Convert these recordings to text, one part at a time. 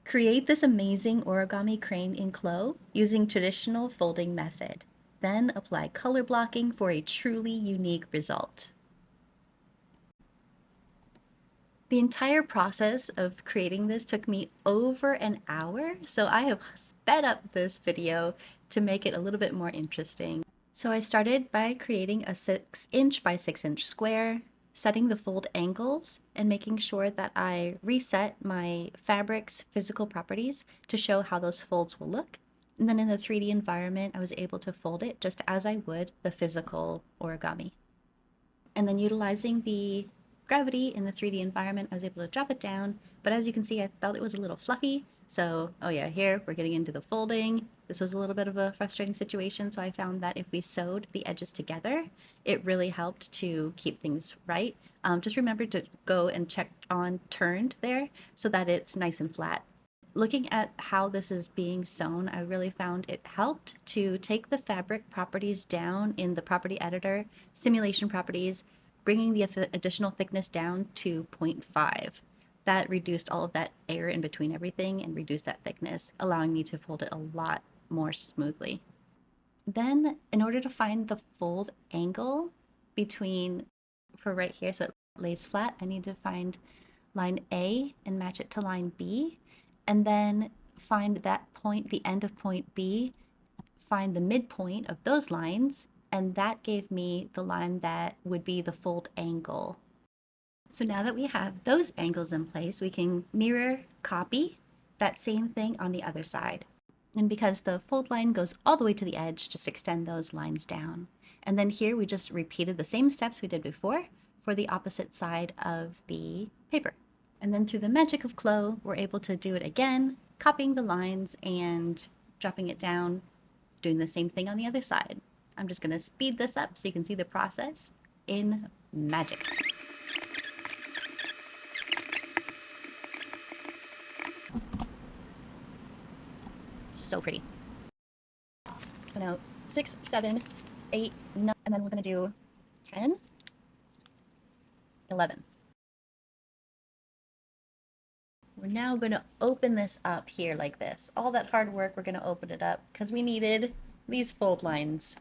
Create this amazing origami crane in CLO using traditional folding method. Then apply color blocking for a truly unique result. The entire process of creating this took me over an hour, so I have sped up this video to make it a little bit more interesting. So I started by creating a 6-inch by 6-inch square, setting the fold angles, and making sure that I reset my fabric's physical properties to show how those folds will look. And then in the 3D environment, I was able to fold it just as I would the physical origami. And then utilizing the gravity in the 3D environment, I was able to drop it down. But as you can see, I thought it was a little fluffy. So, oh yeah, here we're getting into the folding. This was a little bit of a frustrating situation. So I found that if we sewed the edges together, it really helped to keep things right. Just remember to go and check on turned there so that it's nice and flat. Looking at how this is being sewn, I really found it helped to take the fabric properties down in the property editor, simulation properties, bringing the additional thickness down to 0.5. That reduced all of that air in between everything and reduced that thickness, allowing me to fold it a lot more smoothly. Then, in order to find the fold angle between, for right here, so it lays flat, I need to find line A and match it to line B, and then find that point, the end of point B, find the midpoint of those lines, and that gave me the line that would be the fold angle. So now that we have those angles in place, we can mirror copy that same thing on the other side. And because the fold line goes all the way to the edge, just extend those lines down. And then here we just repeated the same steps we did before for the opposite side of the paper. And then through the magic of CLO, we're able to do it again, copying the lines and dropping it down, doing the same thing on the other side. I'm just going to speed this up so you can see the process in magic. So pretty. So now 6, 7, 8, 9, and then we're going to do 10, 11. We're now going to open this up here like this. All that hard work, we're going to open it up because we needed these fold lines.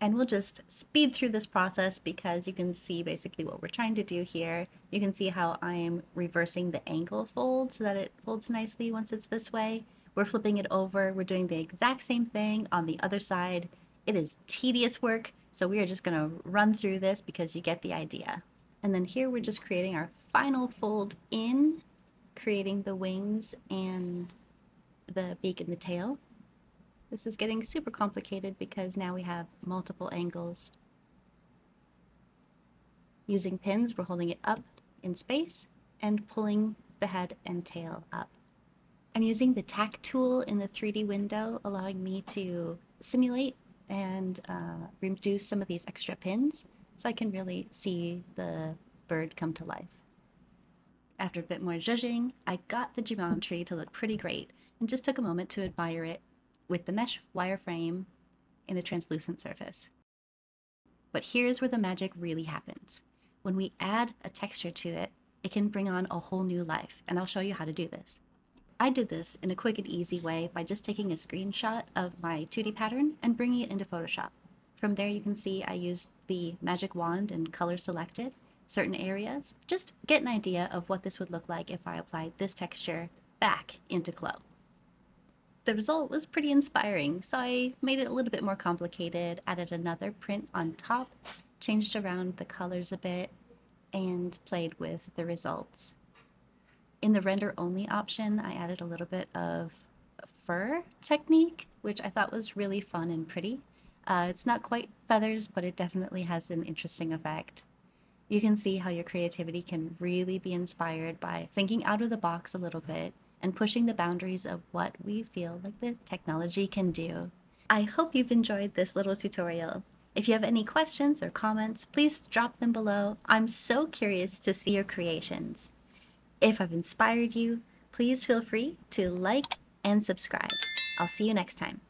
And we'll just speed through this process because you can see basically what we're trying to do here. You can see how I am reversing the angle fold so that it folds nicely once it's this way. We're flipping it over. We're doing the exact same thing on the other side. It is tedious work, so we are just going to run through this because you get the idea. And then here we're just creating our final fold in, creating the wings and the beak and the tail. This is getting super complicated because now we have multiple angles. Using pins, we're holding it up in space and pulling the head and tail up. I'm using the tack tool in the 3D window, allowing me to simulate and reduce some of these extra pins so I can really see the bird come to life. After a bit more zhuzhing, I got the geometry to look pretty great and just took a moment to admire it with the mesh wireframe in a translucent surface. But here's where the magic really happens. When we add a texture to it, it can bring on a whole new life, and I'll show you how to do this. I did this in a quick and easy way by just taking a screenshot of my 2D pattern and bringing it into Photoshop. From there you can see I used the magic wand and color selected certain areas. Just get an idea of what this would look like if I applied this texture back into CLO. The result was pretty inspiring, so I made it a little bit more complicated, added another print on top, changed around the colors a bit, and played with the results. In the render only option, I added a little bit of fur technique, which I thought was really fun and pretty. It's not quite feathers, but it definitely has an interesting effect. You can see how your creativity can really be inspired by thinking out of the box a little bit and pushing the boundaries of what we feel like the technology can do. I hope you've enjoyed this little tutorial. If you have any questions or comments, please drop them below. I'm so curious to see your creations. If I've inspired you, please feel free to like and subscribe. I'll see you next time.